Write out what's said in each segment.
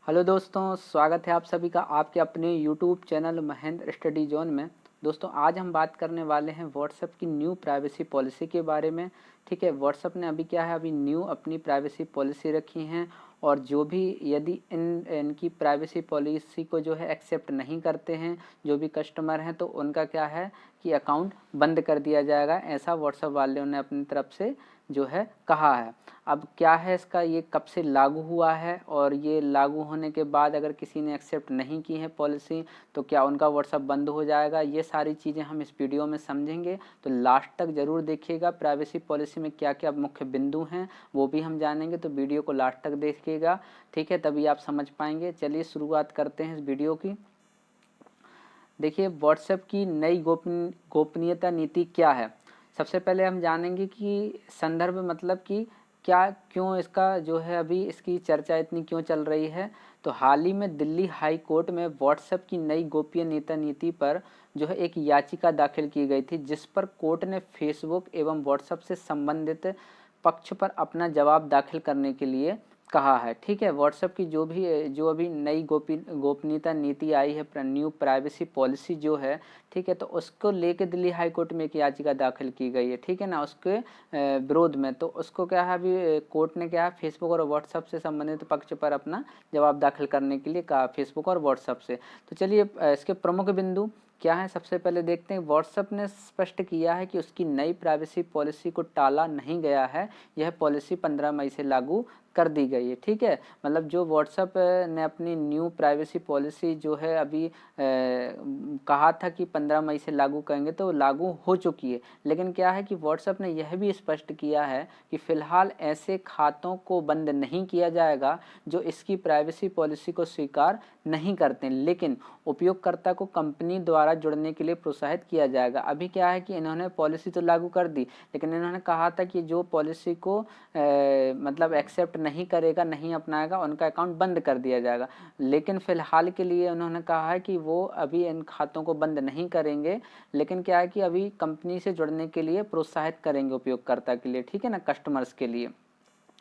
Hello दोस्तों, स्वागत है आप सभी का आपके अपने YouTube channel Mahendra study zone में। दोस्तों, आज हम बात करने वाले हैं व्हाट्सएप की न्यू प्राइवेसी पॉलिसी के बारे में। ठीक है, व्हाट्सएप ने अभी क्या है, अभी न्यू अपनी प्राइवेसी पॉलिसी रखी हैं और जो भी यदि इनकी प्राइवेसी पॉलिसी को जो है एक्सेप्ट नहीं करते हैं जो भी कस्टमर हैं, तो उनका क्या है कि अकाउंट बंद कर दिया जाएगा। ऐसा व्हाट्सएप वालों ने अपनी तरफ से जो है कहा है। अब क्या है इसका, ये कब से लागू हुआ है और ये लागू होने के बाद अगर किसी ने एक्सेप्ट नहीं की है पॉलिसी तो क्या उनका व्हाट्सएप बंद हो जाएगा, ये सारी चीज़ें हम इस वीडियो में समझेंगे। तो लास्ट तक ज़रूर देखिएगा, प्राइवेसी पॉलिसी में क्या क्या मुख्य बिंदु हैं वो भी हम जानेंगे, तो वीडियो को लास्ट तक देखिएगा। ठीक है, तभी आप समझ पाएंगे। चलिए शुरुआत करते हैं इस वीडियो की। देखिए, व्हाट्सएप की नई गोपनीयता नीति क्या है। सबसे पहले हम जानेंगे कि संदर्भ मतलब कि क्या क्यों इसका जो है अभी इसकी चर्चा इतनी क्यों चल रही है। तो हाल ही में दिल्ली हाई कोर्ट में व्हाट्सएप की नई गोपनीयता नीति पर जो है एक याचिका दाखिल की गई थी, जिस पर कोर्ट ने फेसबुक एवं व्हाट्सएप से संबंधित पक्ष पर अपना जवाब दाखिल करने के लिए कहा है। ठीक है, व्हाट्सएप की जो अभी नई गोपनीयता नीति आई है, न्यू प्राइवेसी पॉलिसी जो है, ठीक है, तो उसको लेके दिल्ली हाई कोर्ट में एक याचिका दाखिल की गई है। ठीक है ना, उसके विरोध में। तो उसको क्या है, अभी कोर्ट ने क्या है फेसबुक और व्हाट्सएप से संबंधित पक्ष पर अपना जवाब दाखिल करने के लिए कहा, फेसबुक और व्हाट्सएप से। तो चलिए इसके प्रमुख बिंदु क्या है, सबसे पहले देखते हैं। व्हाट्सएप ने स्पष्ट किया है कि उसकी नई प्राइवेसी पॉलिसी को टाला नहीं गया है, यह पॉलिसी 15 मई से लागू कर दी गई है। ठीक है, मतलब जो व्हाट्सएप ने अपनी न्यू प्राइवेसी पॉलिसी जो है अभी कहा था कि 15 मई से लागू करेंगे, तो लागू हो चुकी है। लेकिन क्या है कि व्हाट्सएप ने यह भी स्पष्ट किया है कि फिलहाल ऐसे खातों को बंद नहीं किया जाएगा जो इसकी प्राइवेसी पॉलिसी को स्वीकार नहीं करते, लेकिन उपयोगकर्ता को कंपनी द्वारा जुड़ने के लिए प्रोत्साहित किया जाएगा। अभी क्या है कि इन्होंने पॉलिसी तो लागू कर दी, लेकिन इन्होंने कहा था कि जो पॉलिसी को मतलब एक्सेप्ट नहीं करेगा, नहीं अपनाएगा, उनका अकाउंट बंद कर दिया जाएगा। लेकिन फ़िलहाल के लिए उन्होंने कहा है कि वो अभी इन खातों को बंद नहीं करेंगे, लेकिन क्या है कि अभी कंपनी से जुड़ने के लिए प्रोत्साहित करेंगे उपयोगकर्ता के लिए। ठीक है ना, कस्टमर्स के लिए।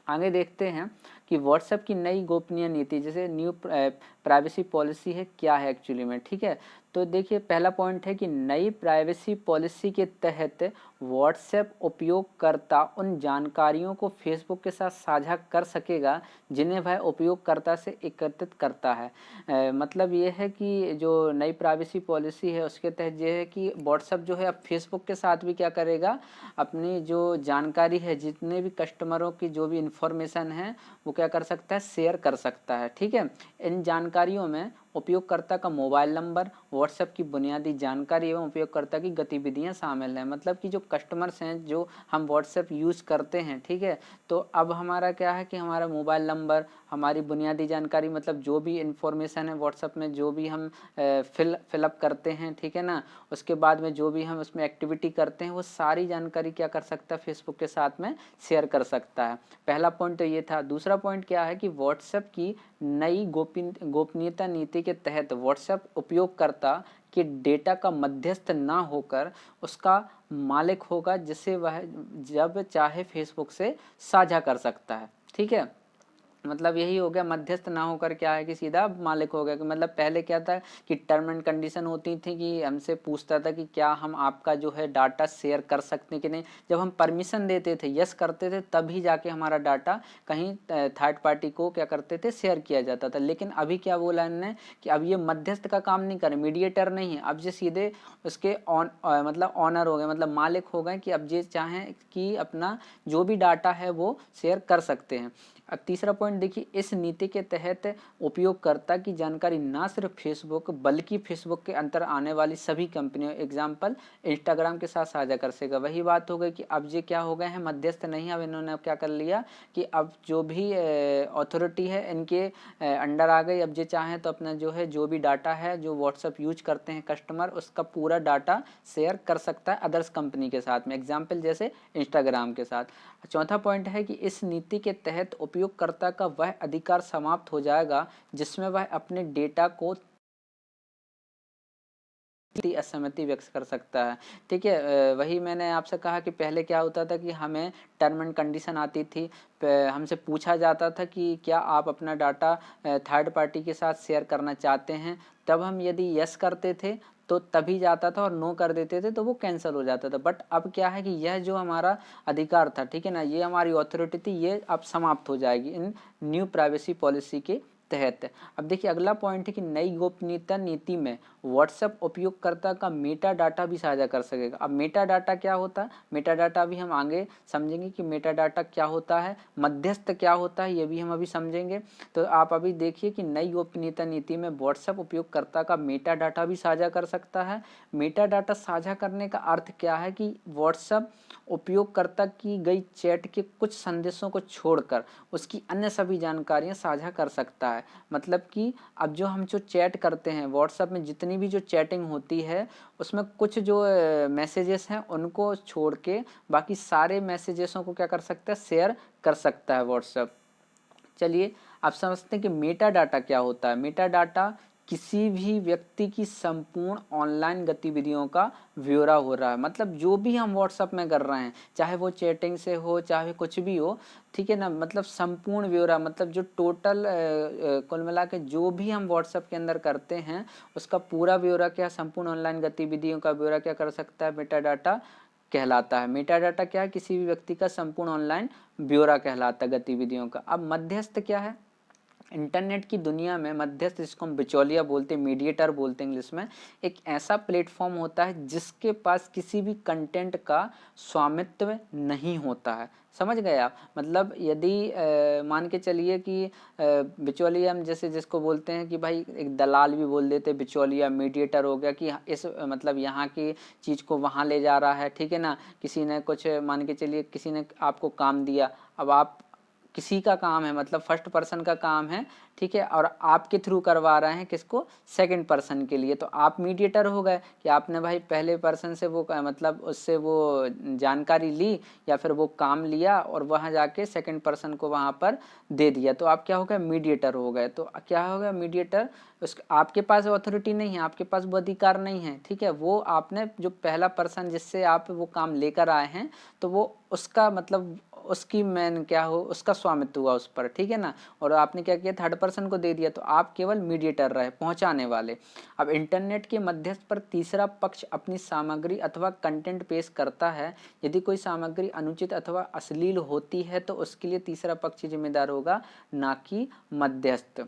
आगे देखते हैं कि व्हाट्सएप की नई गोपनीय नीति, जैसे न्यू प्राइवेसी पॉलिसी है, क्या है एक्चुअली में। ठीक है, तो देखिए पहला पॉइंट है कि नई प्राइवेसी पॉलिसी के तहत व्हाट्सएप उपयोगकर्ता उन जानकारियों को फेसबुक के साथ साझा कर सकेगा जिन्हें वह उपयोगकर्ता से एकत्रित करता है। मतलब ये है कि जो नई प्राइवेसी पॉलिसी है उसके तहत ये है कि व्हाट्सएप जो है अब फेसबुक के साथ भी क्या करेगा, अपनी जो जानकारी है, जितने भी कस्टमरों की जो भी इंफॉर्मेशन है वो क्या कर सकता है, शेयर कर सकता है। ठीक है, इन जानकारियों में उपयोगकर्ता का मोबाइल नंबर, व्हाट्सएप की बुनियादी जानकारी एवं उपयोगकर्ता की गतिविधियां शामिल हैं। मतलब कि जो कस्टमर्स हैं, जो हम व्हाट्सएप यूज़ करते हैं, ठीक है, तो अब हमारा क्या है कि हमारा मोबाइल नंबर, हमारी बुनियादी जानकारी, मतलब जो भी इंफॉर्मेशन है व्हाट्सएप में, जो भी हम फिलअप करते हैं, ठीक है ना, उसके बाद में जो भी हम उसमें एक्टिविटी करते हैं, वो सारी जानकारी क्या कर सकता है, फेसबुक के साथ में शेयर कर सकता है। पहला पॉइंट तो ये था। दूसरा पॉइंट क्या है कि व्हाट्सएप की नई गोपनीयता नीति के तहत व्हाट्सएप उपयोगकर्ता के डेटा का मध्यस्थ ना होकर उसका मालिक होगा, जिसे वह जब चाहे फेसबुक से साझा कर सकता है। ठीक है, मतलब यही हो गया, मध्यस्थ ना होकर क्या है कि सीधा मालिक हो गया। कि मतलब पहले क्या था कि टर्म एंड कंडीशन होती थी कि हमसे पूछता था कि क्या हम आपका जो है डाटा शेयर कर सकते हैं कि नहीं। जब हम परमिशन देते थे, यस करते थे, तभी जाके हमारा डाटा कहीं थर्ड पार्टी को क्या करते थे, शेयर किया जाता था। लेकिन अभी क्या बोला इन्होंने कि अब ये मध्यस्थ का काम नहीं करे, मीडिएटर नहीं है, अब ये सीधे उसके मतलब ऑनर हो गए, मतलब मालिक हो गए, कि अब ये चाहें कि अपना जो भी डाटा है वो शेयर कर सकते हैं। अब तीसरा पॉइंट देखिए, इस नीति के तहत उपयोगकर्ता की जानकारी ना सिर्फ फेसबुक बल्कि फेसबुक के अंतर आने वाली सभी कंपनियों, एग्जाम्पल इंस्टाग्राम के साथ साझा कर सकेगा। वही बात हो गई कि अब ये क्या हो गए हैं, मध्यस्थ नहीं। अब इन्होंने अब क्या कर लिया कि अब जो भी अथॉरिटी है इनके अंडर आ गई। अब ये चाहें तो अपना जो है, जो भी डाटा है जो व्हाट्सएप यूज करते हैं कस्टमर, उसका पूरा डाटा शेयर कर सकता है अदर्स कंपनी के साथ में, एग्जाम्पल जैसे इंस्टाग्राम के साथ। चौथा पॉइंट है कि इस नीति के तहत उपयोगकर्ता का वह अधिकार समाप्त हो जाएगा जिसमें वह अपने डेटा को असहमति व्यक्त कर सकता है। ठीक है, वही मैंने आपसे कहा कि पहले क्या होता था कि हमें टर्म एंड कंडीशन आती थी, हमसे पूछा जाता था कि क्या आप अपना डाटा थर्ड पार्टी के साथ शेयर करना चाहते हैं, तब हम यदि यस करते थे तो तभी जाता था, और नो कर देते थे तो वो कैंसिल हो जाता था। बट अब क्या है कि यह जो हमारा अधिकार था, ठीक है ना, ये हमारी अथॉरिटी थी, ये अब समाप्त हो जाएगी इन न्यू प्राइवेसी पॉलिसी के तहत। अब देखिए अगला पॉइंट है कि नई गोपनीयता नीति में व्हाट्सएप उपयोगकर्ता का मेटा डाटा भी साझा कर सकेगा। अब मेटा डाटा क्या होता है, मेटा डाटा भी हम आगे समझेंगे कि मेटा डाटा क्या होता है, मध्यस्थ क्या होता है, ये भी हम अभी समझेंगे। तो आप अभी देखिए कि नई गोपनीयता नीति में व्हाट्सएप उपयोगकर्ता का मेटा डाटा भी साझा कर सकता है। मेटा डाटा साझा करने का अर्थ क्या है कि व्हाट्सएप उपयोगकर्ता की गई चैट के कुछ संदेशों को छोड़कर उसकी अन्य सभी जानकारियां साझा कर सकता है। मतलब कि अब जो हम जो चैट करते हैं व्हाट्सएप में, जितनी भी जो चैटिंग होती है उसमें कुछ जो मैसेजेस हैं उनको छोड़ के बाकी सारे मैसेजेसों को क्या कर सकता है, शेयर कर सकता है व्हाट्सएप। चलिए आप समझते हैं कि मेटा डाटा क्या होता है। मेटा डाटा किसी भी व्यक्ति की संपूर्ण ऑनलाइन गतिविधियों का ब्यौरा हो रहा है। मतलब जो भी हम व्हाट्सएप में कर रहे हैं, चाहे वो चैटिंग से हो चाहे कुछ भी हो, ठीक है ना, मतलब संपूर्ण ब्यौरा, मतलब जो टोटल कुल मिला के जो भी हम व्हाट्सएप के अंदर करते हैं उसका पूरा ब्यौरा क्या, संपूर्ण ऑनलाइन गतिविधियों का ब्यौरा क्या कर सकता है, मेटा डाटा कहलाता है। मेटा डाटा क्या है, किसी भी व्यक्ति का संपूर्ण ऑनलाइन ब्यौरा कहलाता है गतिविधियों का। अब मध्यस्थ क्या है, इंटरनेट की दुनिया में मध्यस्थ, जिसको हम बिचौलिया बोलते हैं, मीडिएटर बोलते हैं इंग्लिश में, एक ऐसा प्लेटफॉर्म होता है जिसके पास किसी भी कंटेंट का स्वामित्व नहीं होता है। समझ गए आप, मतलब यदि मान के चलिए कि बिचौलिया हम जैसे जिसको बोलते हैं कि भाई एक दलाल भी बोल देते, बिचौलिया मीडिएटर हो गया कि इस मतलब यहाँ की चीज़ को वहाँ ले जा रहा है, ठीक है ना, किसी ने कुछ मान के चलिए किसी ने आपको काम दिया, अब आप किसी का काम है, मतलब फर्स्ट पर्सन का काम है, ठीक है, और आपके थ्रू करवा रहे हैं किसको, सेकंड पर्सन के लिए, तो आप मीडिएटर हो गए कि आपने भाई पहले पर्सन से वो मतलब उससे वो जानकारी ली या फिर वो काम लिया और वहाँ जाके सेकंड पर्सन को वहाँ पर दे दिया, तो आप क्या हो गए, मीडिएटर हो गए। तो क्या हो गया, मीडिएटर, उस आपके पास अथॉरिटी नहीं है, आपके पास वो अधिकार नहीं है, ठीक है, वो आपने जो पहला पर्सन जिससे आप वो काम लेकर आए हैं तो वो उसका मतलब उसकी मैन क्या हो, उसका स्वामित्व हुआ उस पर, ठीक है ना, और आपने क्या किया, थर्ड पर्सन को दे दिया, तो आप केवल मीडिएटर रहे, पहुंचाने वाले। अब इंटरनेट के मध्यस्थ पर तीसरा पक्ष अपनी सामग्री अथवा कंटेंट पेश करता है। यदि कोई सामग्री अनुचित अथवा अश्लील होती है तो उसके लिए तीसरा पक्ष जिम्मेदार होगा, ना कि मध्यस्थ।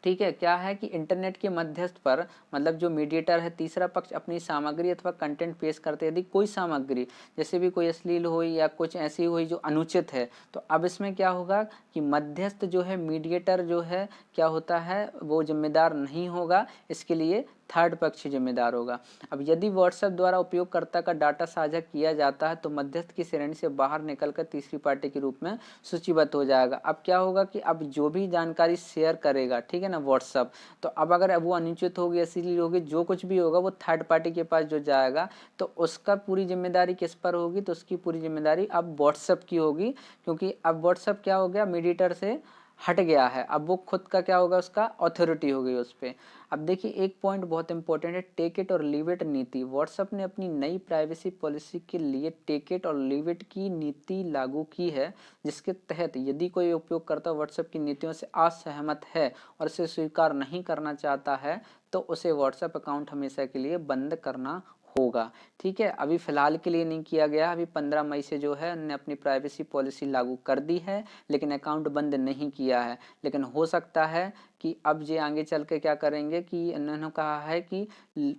ठीक है, क्या है कि इंटरनेट के मध्यस्थ पर मतलब जो मीडिएटर है, तीसरा पक्ष अपनी सामग्री अथवा कंटेंट पेश करते हैं। यदि कोई सामग्री जैसे भी कोई अश्लील हो या कुछ ऐसी हुई जो अनुचित है, तो अब इसमें क्या होगा कि मध्यस्थ जो है, मीडिएटर जो है, क्या होता है, वो जिम्मेदार नहीं होगा, इसके लिए थर्ड पक्ष जिम्मेदार होगा। अब यदि व्हाट्सएप द्वारा उपयोगकर्ता का डाटा साझा किया जाता है तो मध्यस्थ की श्रेणी से बाहर निकलकर तीसरी पार्टी के रूप में सूचीबद्ध हो जाएगा। अब क्या होगा कि अब जो भी जानकारी शेयर करेगा, ठीक है ना, व्हाट्सएप, तो अब अगर वो अनुचित होगी, अश्लील होगी, जो कुछ भी होगा, वो थर्ड पार्टी के पास जो जाएगा तो उसका पूरी जिम्मेदारी किस पर होगी, तो उसकी पूरी जिम्मेदारी अब व्हाट्सएप की होगी, क्योंकि अब व्हाट्सएप क्या हो गया, मीडिएटर से हट गया है, अब वो खुद का क्या होगा, उसका अथॉरिटी हो गई उस पर। अब देखिए एक पॉइंट बहुत इंपॉर्टेंट है, टेक इट और लीव इट नीति। व्हाट्सएप ने अपनी नई प्राइवेसी पॉलिसी के लिए टेक इट और लीव इट की नीति लागू की है, जिसके तहत यदि कोई उपयोगकर्ता व्हाट्सएप की नीतियों से असहमत है और इसे स्वीकार नहीं करना चाहता है तो उसे व्हाट्सएप अकाउंट हमेशा के लिए बंद करना होगा। ठीक है, अभी फिलहाल के लिए नहीं किया गया, अभी 15 मई से जो है उन्होंने अपनी प्राइवेसी पॉलिसी लागू कर दी है, लेकिन अकाउंट बंद नहीं किया है। लेकिन हो सकता है कि अब ये आगे चल के क्या करेंगे कि इन्होंने कहा है कि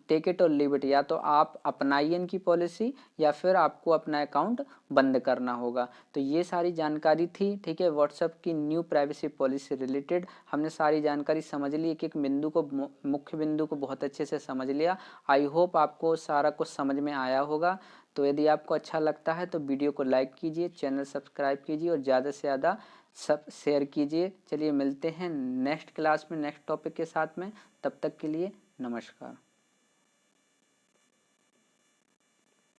टेक इट और लीव इट, या तो आप अपनाइए इनकी पॉलिसी या फिर आपको अपना अकाउंट बंद करना होगा। तो ये सारी जानकारी थी, ठीक है, व्हाट्सएप की न्यू प्राइवेसी पॉलिसी से रिलेटेड हमने सारी जानकारी समझ ली, एक एक बिंदु को, मुख्य बिंदु को बहुत अच्छे से समझ लिया। आई होप आपको सारा कुछ समझ में आया होगा। तो यदि आपको अच्छा लगता है तो वीडियो को लाइक कीजिए, चैनल सब्सक्राइब कीजिए और ज़्यादा से ज़्यादा सब शेयर कीजिए। चलिए मिलते हैं नेक्स्ट क्लास में नेक्स्ट टॉपिक के साथ में, तब तक के लिए नमस्कार।